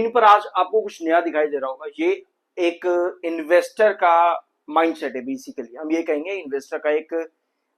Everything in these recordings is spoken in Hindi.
इन पर आज आपको कुछ नया दिखाई दे रहा होगा। ये एक इन्वेस्टर का माइंडसेट है। बेसिकली हम ये कहेंगे इन्वेस्टर का एक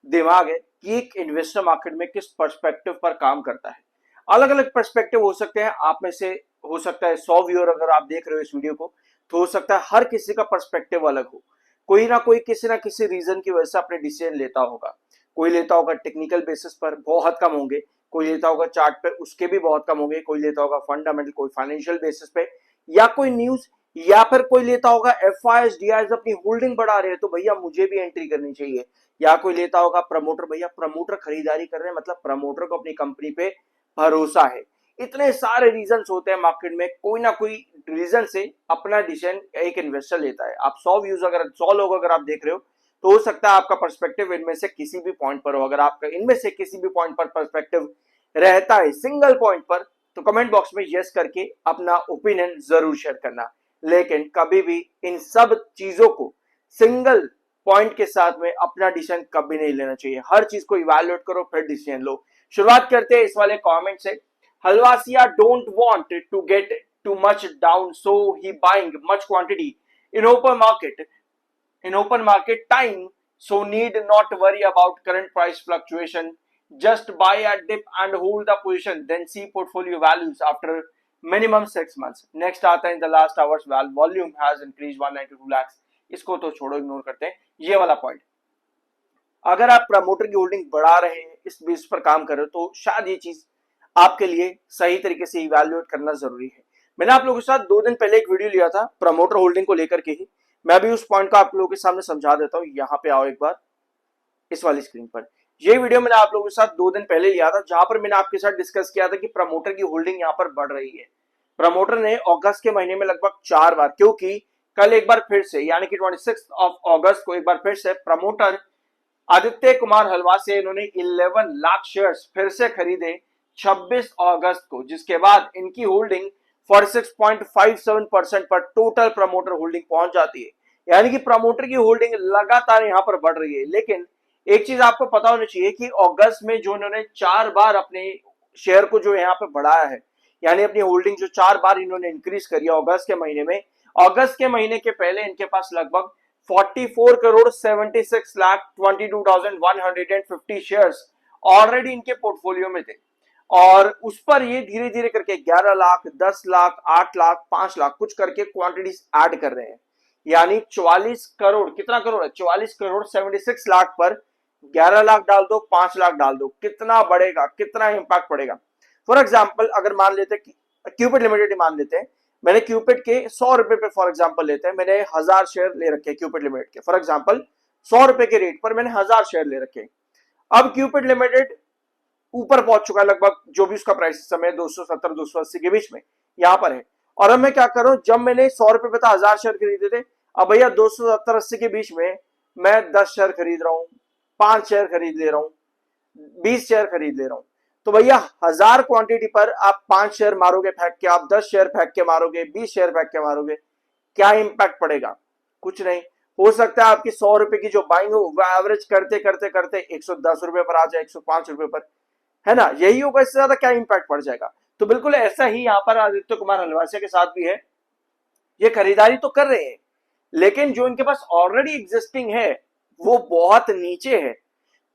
दिमाग है कि एक इन्वेस्टर मार्केट में किस पर्सपेक्टिव पर काम करता है। अलग अलग पर्सपेक्टिव हो सकते हैं। आप में से हो सकता है 100 व्यूअर अगर आप देख रहे हो इस वीडियो को, तो हो सकता है हर किसी का पर्सपेक्टिव अलग हो। कोई ना किसी रीजन की वजह से अपने डिसीजन लेता होगा। कोई लेता होगा टेक्निकल बेसिस पर, बहुत कम होंगे। कोई लेता होगा चार्ट पे, उसके भी बहुत कम होंगे। कोई लेता होगा फंडामेंटल, कोई फाइनेंशियल बेसिस पे, या कोई न्यूज, या फिर कोई लेता होगा F I S D I S अपनी होल्डिंग बढ़ा रहे हैं तो भैया मुझे भी एंट्री करनी चाहिए। या कोई लेता होगा प्रमोटर, भैया प्रमोटर खरीदारी कर रहे हैं मतलब प्रमोटर को अपनी कंपनी पे भरोसा है। इतने सारे रीजन होते हैं मार्केट में, कोई ना कोई रीजन से अपना डिसीजन एक इन्वेस्टर लेता है। आप 100 लोग अगर आप देख रहे हो तो हो सकता है आपका पर्सपेक्टिव इनमें से किसी भी पॉइंट पर हो। अगर आपका इनमें से किसी भी पॉइंट पर पर्सपेक्टिव रहता है सिंगल पॉइंट पर, तो कमेंट बॉक्स में यस करके अपना ओपिनियन जरूर शेयर करना। लेकिन कभी भी इन सब चीजों को सिंगल पॉइंट के साथ में अपना डिसीजन कभी नहीं लेना चाहिए। हर चीज को इवैल्यूएट करो फिर डिसीजन लो। शुरुआत करते हैं इस वाले कमेंट से। Halwasia don't want to get too much down, so he buying much quantity in open market time, so need not worry about current price fluctuation. Just buy at dip and hold the position, then see portfolio values after minimum 6 months. Next आता है in the last hours volume has increased 192 lakhs. इसको तो छोड़ो, इग्नोर करते हैं ये वाला पॉइंट। अगर आप प्रमोटर की होल्डिंग बढ़ा रहे हैं, इस बेस पर काम कर रहे हो, तो शायद ये चीज आपके लिए सही तरीके से इवैल्यूएट करना जरूरी है। मैंने आप लोगों के साथ 2 दिन पहले एक वीडियो लिया था प्रमोटर होल्डिंग को लेकर के ही। मैं भी उस पॉइंट को आप लोगों के सामने समझा देता हूं। यहाँ पे आओ एक बार इस वाली स्क्रीन पर। ये वीडियो मैंने आप लोगों के साथ 2 दिन पहले लिया था, जहां पर मैंने आपके साथ डिस्कस किया था कि प्रमोटर की होल्डिंग यहाँ पर बढ़ रही है। प्रमोटर ने अगस्त के महीने में लगभग 4 बार, क्योंकि कल एक बार फिर से यानी कि 26 अगस्त को एक बार फिर से प्रमोटर आदित्य कुमार हलवा से इन्होंने 11 लाख शेयर्स फिर से खरीदे 26 अगस्त को, जिसके बाद इनकी होल्डिंग 46.57% पर टोटल प्रमोटर होल्डिंग पहुंच जाती है। यानी कि प्रमोटर की होल्डिंग लगातार यहां पर बढ़ रही है। लेकिन एक चीज आपको पता होनी चाहिए कि अगस्त में जो इन्होंने 4 बार अपने शेयर को जो यहाँ पे बढ़ाया है, यानी अपनी होल्डिंग जो 4 बार इन्होंने इंक्रीज करी है अगस्त के महीने में, अगस्त के महीने के पहले इनके पास लगभग 44 करोड़ 76 लाख 22,150 शेयर्स ऑलरेडी इनके पोर्टफोलियो में थे। और उस पर ये धीरे धीरे करके 11 लाख 10 लाख 8 लाख 5 लाख कुछ करके क्वांटिटीज ऐड कर रहे हैं। यानी 44 करोड़, कितना करोड़ है, 44 करोड़ 76 लाख पर 11 लाख डाल दो, 5 लाख डाल दो, कितना बढ़ेगा, कितना इंपैक्ट पड़ेगा। फॉर एग्जाम्पल अगर मान लेते हैं क्यूपिड लिमिटेड मान लेते हैं, मैंने क्यूपिड के 100 रुपए पे फॉर एग्जाम्पल लेते हैं, मैंने 1000 शेयर ले रखे हैं क्यूपिड लिमिटेड के। फॉर एग्जाम्पल 100 रुपए के रेट पर मैंने 1000 शेयर ले रखे हैं। अब क्यूपिड लिमिटेड ऊपर पहुंच चुका है, लगभग जो भी उसका प्राइस समय 270 280 के बीच में यहां पर है। और अब मैं क्या करूं, जब मैंने 100 रुपए पे था 1000 शेयर खरीदे थे, अब भैया 270 80 के बीच में मैं 10 शेयर खरीद रहा हूं, 5 शेयर खरीद ले रहा हूं, 20 शेयर खरीद ले रहा हूं। तो भैया 1000 क्वांटिटी पर आप 5 शेयर मारोगे फेंक के, आप 10 शेयर फेंक के मारोगे, 20 शेयर फेंक के मारोगे, क्या इंपैक्ट पड़ेगा? कुछ नहीं। हो सकता है आपकी 100 रुपए की जो बाइंग हो वो एवरेज करते करते करते 110 रुपए पर आ जाए, 105 रुपए पर, है ना। यही होगा, इससे ज्यादा क्या इंपैक्ट पड़ जाएगा। तो बिल्कुल ऐसा ही यहाँ पर आदित्य कुमार हलवासिया के साथ भी है। ये खरीदारी तो कर रहे हैं, लेकिन जो इनके पास ऑलरेडी एग्जिस्टिंग है वो बहुत नीचे है।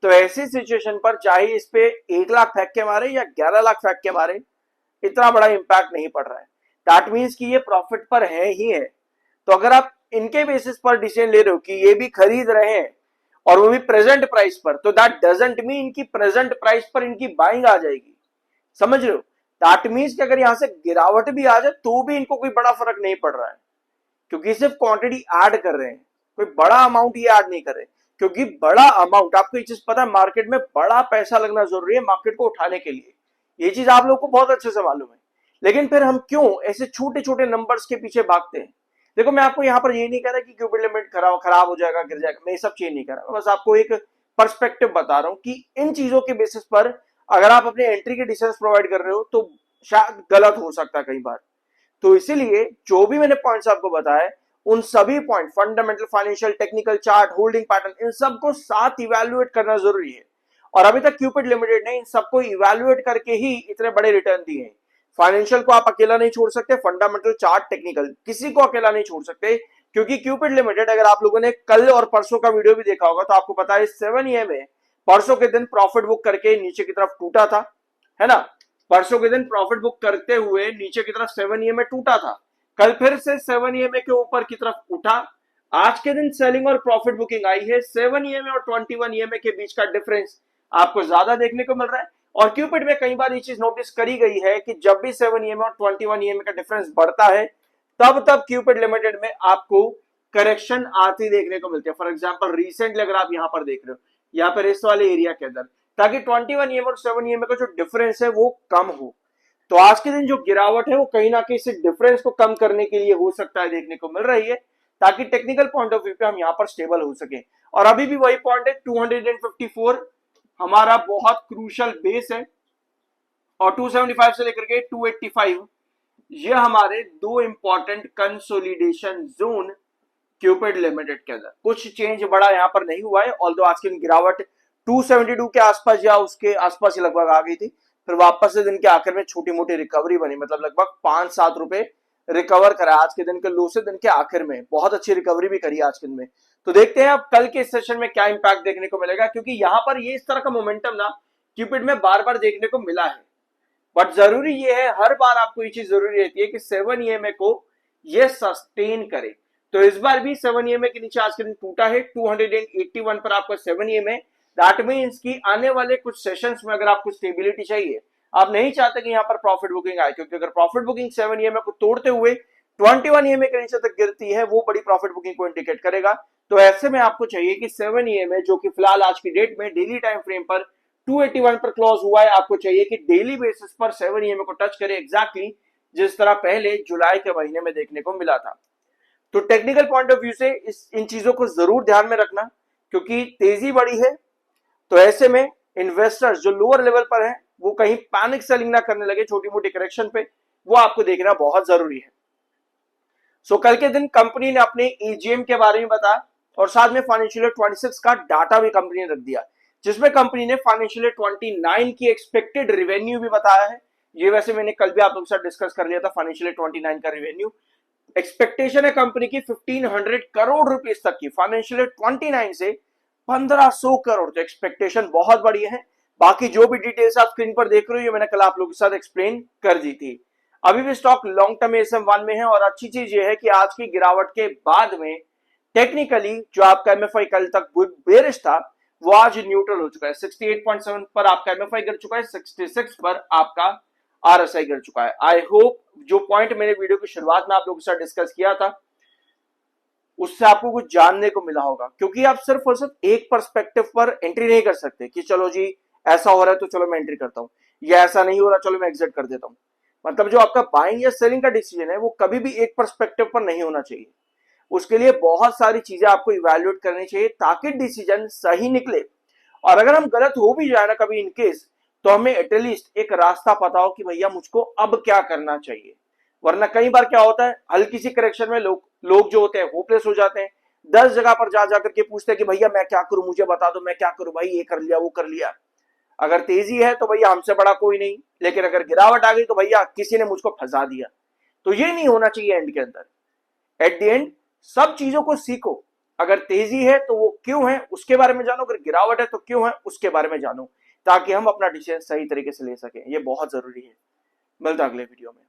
तो ऐसी सिचुएशन पर चाहे इस पे 1 लाख फेंक के मारे या 11 लाख फेंक के मारे, इतना बड़ा इंपैक्ट नहीं पड़ रहा है। दैट मीन्स कि ये प्रॉफिट पर है ही है। तो अगर आप इनके बेसिस पर डिसीजन ले रहे हो कि ये भी खरीद रहे हैं और वो भी प्रेजेंट प्राइस पर, तो दैट डजंट मीन कि प्रेजेंट प्राइस पर इनकी बाइंग आ जाएगी। समझ रहे हो? दैट मीन्स कि अगर यहां से गिरावट भी आ जाए तो भी इनको कोई बड़ा फर्क नहीं पड़ रहा है, क्योंकि सिर्फ क्वांटिटी ऐड कर रहे हैं, कोई बड़ा अमाउंट ये ऐड नहीं कर रहे। क्योंकि बड़ा अमाउंट, आपको ये चीज पता है, मार्केट में बड़ा पैसा लगना जरूरी है मार्केट को उठाने के लिए। ये चीज आप लोग को बहुत अच्छे से मालूम है। लेकिन फिर हम क्यों ऐसे छोटे छोटे नंबर्स के पीछे भागते हैं? देखो, मैं आपको यहाँ पर ये नहीं कह रहा कि क्यूपिड लिमिट खराब हो जाएगा, गिर जाएगा, मैं ये सब चीज नहीं कर रहा। बस आपको एक पर्सपेक्टिव बता रहा हूँ कि इन चीजों के बेसिस पर अगर आप अपने एंट्री के डिसीजन प्रोवाइड कर रहे हो तो शायद गलत हो सकता है कई बार। तो इसीलिए जो भी मैंने पॉइंट्स आपको बताया, उन सभी point, fundamental, financial, technical, chart, holding pattern, इन सबको साथ इवैल्यूएट करना जरूरी है। और अभी तक क्यूपिड लिमिटेड ने इन सबको इवैल्यूएट करके ही इतने बड़े रिटर्न दिए हैं। फाइनेंशियल को आप अकेला नहीं छोड़ सकते, फंडामेंटल, चार्ट, टेक्निकल, किसी को अकेला नहीं छोड़ सकते, क्योंकि क्यूपिड लिमिटेड, अगर आप लोगों ने कल और परसों का वीडियो भी देखा होगा तो आपको पता है 7 में परसों के दिन प्रॉफिट बुक करके नीचे की तरफ टूटा था, है ना। परसों के दिन प्रॉफिट बुक करते हुए नीचे की तरफ 7 में टूटा था, कल फिर से 7 के ऊपर की तरफ उठा। आज के दिन सेलिंग और प्रॉफिट बुकिंग आई है, 7 और 21 के बीच का डिफरेंस आपको ज्यादा देखने को मिल रहा है। और क्यूपिड में कई बार ये चीज नोटिस करी गई है कि जब भी 7 और 21 का डिफरेंस बढ़ता है तब तब क्यूपिड लिमिटेड में आपको करेक्शन आती देखने को मिलती है। फॉर एग्जांपल रिसेंटली अगर आप यहां पर देख रहे हो, यहाँ पर इस वाले एरिया के अंदर, ताकि 21 और 7 का जो डिफरेंस है वो कम हो। तो आज के दिन जो गिरावट है वो कहीं ना कहीं इस डिफरेंस को कम करने के लिए हो सकता है देखने को मिल रही है, ताकि टेक्निकल पॉइंट ऑफ व्यू पे हम यहाँ पर स्टेबल हो सके। और अभी भी वही पॉइंट है, 254 हमारा बहुत क्रूशल बेस है, और 275 से लेकर के 285 ये हमारे दो important consolidation zone Cupid limited के अंदर। कुछ चेंज बड़ा यहाँ पर नहीं हुआ है, ऑल्दो आज की गिरावट 272 के आसपास या उसके आसपास ही लगभग आ गई थी, फिर वापस से दिन के आखिर में छोटी मोटी रिकवरी बनी, मतलब लगभग 5-7 रुपए रिकवर करा आज के दिन के लो से दिन के आखिर में, बहुत अच्छी रिकवरी भी करी आज के दिन में। तो देखते हैं अब कल के सेशन में क्या इंपैक्ट देखने को मिलेगा, क्योंकि यहां पर ये इस तरह का मोमेंटम ना क्यूपिड में बार बार देखने को मिला है। बट जरूरी ये है, हर बार आपको ये चीज जरूरी रहती है कि 7 को ये सस्टेन करे। तो इस बार भी 7 के नीचे आज के दिन टूटा है, 281 पर आपका 7 दैट मीन्स कि आने वाले कुछ सेशंस में अगर आपको स्टेबिलिटी चाहिए, आप नहीं चाहते कि यहाँ पर प्रॉफिट बुकिंग आए, क्योंकि अगर प्रॉफिट बुकिंग 7 को तोड़ते हुए 21 के नीचे तक गिरती है, वो बड़ी प्रॉफिट बुकिंग को इंडिकेट करेगा। तो ऐसे में आपको चाहिए कि 7 जो कि फिलहाल आज की डेट में डेली टाइम फ्रेम पर 281 पर क्लोज हुआ है, आपको चाहिए कि डेली बेसिस पर 7 को टच करे, एग्जैक्टली जिस तरह पहले जुलाई के महीने में देखने को मिला था। तो टेक्निकल पॉइंट ऑफ व्यू से इन चीजों को जरूर ध्यान में रखना, क्योंकि तेजी बड़ी है। तो ऐसे में इन्वेस्टर्स जो लोअर लेवल पर हैं वो कहीं पैनिक सेलिंग ना करने लगे छोटी मोटी करेक्शन पे, वो आपको देखना बहुत जरूरी है। सो कल के दिन कंपनी ने अपने एजीएम के बारे में बताया, और साथ में फाइनेंशियल ईयर 26 का डाटा भी कंपनी ने रख दिया, जिसमें कंपनी ने फाइनेंशियल ईयर 29 की एक्सपेक्टेड रेवेन्यू भी बताया है। ये वैसे मैंने कल भी आप लोगों के साथ डिस्कस कर लिया था, फाइनेंशियल ईयर 29 का रेवेन्यू एक्सपेक्टेशन है कंपनी की 1500 करोड़ रुपीस तक की, फाइनेंशियल ईयर 29 से 1500 करोड़। तो एक्सपेक्टेशन बहुत बड़ी है। बाकी जो भी डिटेल्स आप स्क्रीन पर देख रहे हो ये मैंने कल आप लोगों के साथ एक्सप्लेन कर दी थी। अभी भी स्टॉक लॉन्ग टर्म एसएम1 में है, और अच्छी चीज ये है कि आज की गिरावट के बाद में टेक्निकली जो आपका एमएफआई कल तक बेरिश था वो आज न्यूट्रल हो चुका है। 68.7 पर आपका एमएफआई गिर चुका है, 66 पर आपका आरएसआई गिर चुका है। आई होप जो पॉइंट मैंने वीडियो की शुरुआत में आप लोगों के साथ डिस्कस किया था उससे आपको कुछ जानने को मिला होगा, क्योंकि आप सिर्फ और सिर्फ एक पर्सपेक्टिव पर एंट्री नहीं कर सकते कि चलो जी ऐसा हो रहा है तो चलो मैं एंट्री करता हूं, या ऐसा नहीं हो रहा चलो मैं एग्जिट कर देता हूं। मतलब जो आपका बाइंग या सेलिंग का डिसीजन है वो कभी भी एक पर्सपेक्टिव पर नहीं होना चाहिए। उसके लिए बहुत सारी चीजें आपको इवैल्यूएट करनी चाहिए ताकि डिसीजन सही निकले। और अगर हम गलत हो भी जाए ना कभी इनकेस, तो हमें एटलीस्ट एक रास्ता पता हो कि भैया मुझको अब क्या करना चाहिए। वरना कई बार क्या होता है, हल्की सी करेक्शन में लोग जो होते हैं होपलेस हो जाते हैं, 10 जगह पर जा जाकर के पूछते हैं कि भैया मैं क्या करूं, मुझे बता दो मैं क्या करूं, भाई ये कर लिया वो कर लिया। अगर तेजी है तो भैया हमसे बड़ा कोई नहीं, लेकिन अगर गिरावट आ गई तो भैया किसी ने मुझको फंसा दिया। तो ये नहीं होना चाहिए एंड के अंदर। एट द एंड सब चीजों को सीखो, अगर तेजी है तो वो क्यों है उसके बारे में जानो, अगर गिरावट है तो क्यों है उसके बारे में जानो, ताकि हम अपना डिसीजन सही तरीके से ले सकें। ये बहुत जरूरी है। मिलता अगले वीडियो में।